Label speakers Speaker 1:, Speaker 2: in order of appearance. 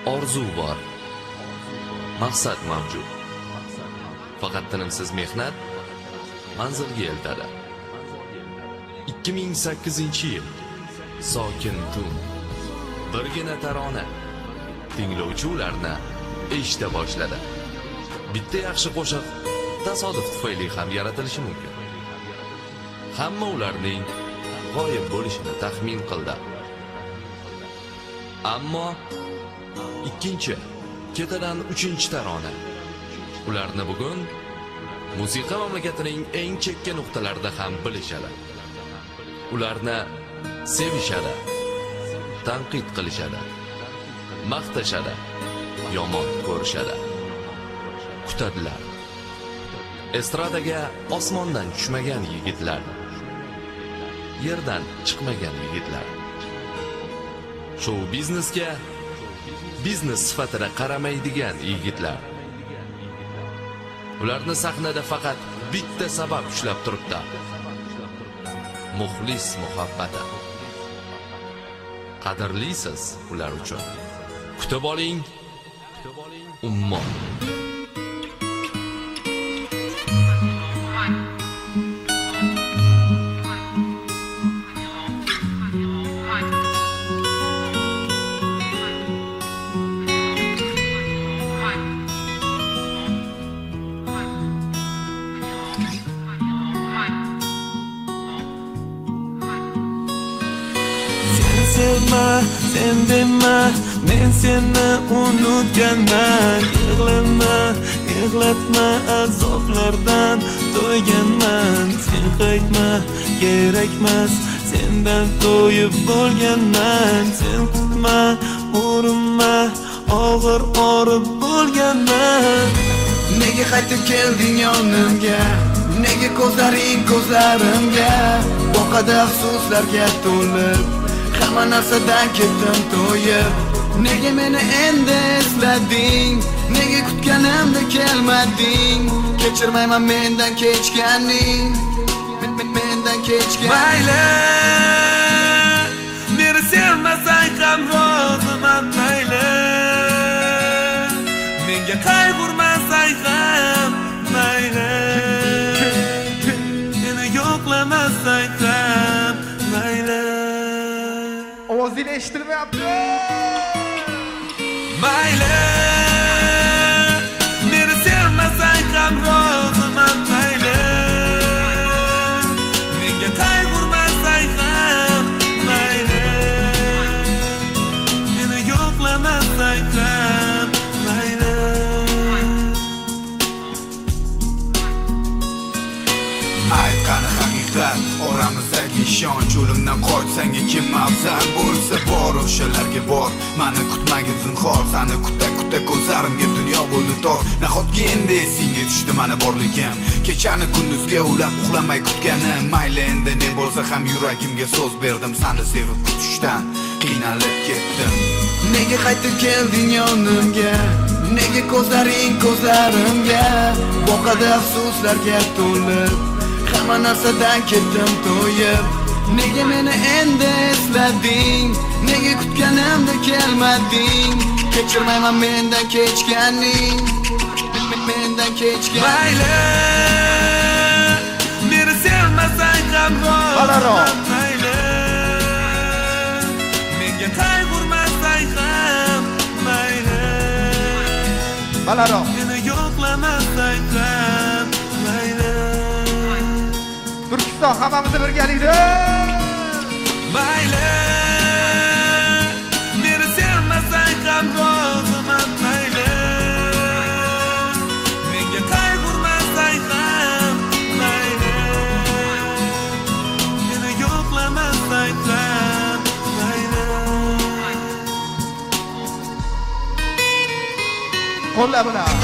Speaker 1: orzu bor, maqsad mavjud. Faqat tinimsiz mehnat manzilga eltadi. 2008-yil. Sokin tun. Birgina tarona. Tinglovchi ularni eshita boshladi. Bitta yaxshi qo'shiq tasodif tufayli ham yaratilishi mumkin. Hamma ularning g'oyib bo'lishini taxmin qildi. Ammo ikkinchi, ketidan 3-chi tarona. Ularni bugun musiqa mamlakatining eng chekka nuqtalarida ham bilishadi. Ularni sevishadi, tanqid qilishadi, maqtashadi, yomon ko'rishadi, kutadilar. Estradaga osmondan tushmagan yigitlar, yerdan chiqmagan yigitlar. Show biznesga biznes sifatida qaramaydigan yigitlar. Ularni sahnada faqat bitta sabab ushlab turibdi. Muxlis muhabbati. Qadrlisiz ular uchun. Kutib oling, ummon.
Speaker 2: Sen dema, men seni unutganman. Yig'lama, yig'latma, azoblardan to'yganman. Sen qaytma, kerakmas, sendan to'yib bo'lganman. Sen kutma, urinma, og'ir orib bo'lganman.
Speaker 3: Nega qaytib kelding yonimga? Nega ko'zlaring ko'zlarimga? Boqadi afsuslarga to'lib, hamma narsadan ketdim to'yib. Nega meni endi eslading? Nega kutganimda kelmading? Kechirmayman mendan kechganing, mendan kechganing.
Speaker 2: Mayli, meni sevmasang ham roziman, mayli. Menga qayg'urmasang ham, mayli. Meni yo'qlamasang ham, mayli.
Speaker 4: Ovozingni eshitilmayapti.
Speaker 2: Mayli, meni sevmasang ham roziman, mayli. Menga qayg'urmasang ham, mayli. Meni yo'qlamasang ham, mayli.
Speaker 3: Aytgani haqiqat, oramizdagi ishonch. O'limdan qochsang kim afzal bo'lsa bor, o'shalarga bor. Mani kutmagin zinhor, sani kuta ko'zlarimga dunyo bo'ldi tor. Nahotki endi esingga tushdi mana borligim, kechani kunduzga ulab uxlamay kutganim. Mayli endi ne bo'lsa ham yuragimga so'z berdim, sani sevib kutishdan qiynalib ketdim. Nega qaytib kelding yonimga? Nega ko'zlaring ko'zlarimga? Boqadi afsuslarga to'lib, hamma narsadan ketdim to'yib. Nega meni endi eslading? Nega kutganimda kelmading? Kechirmayman mendan kechganing, mendan kechganing. Mayli, meni sevmasang ham roziman, mayli. Menga qayg'urmasang ham, mayli.
Speaker 4: Balandroq.
Speaker 2: Meni yo'qlamasang ham, mayli.
Speaker 4: Turkiston hammamizni birgalikda.
Speaker 2: Mayli, meni sevmasang ham roziman, mayli. Menga qayg'urmasang ham, mayli. Meni yo'qlamasang ham, mayli.
Speaker 4: Qo'llar bilan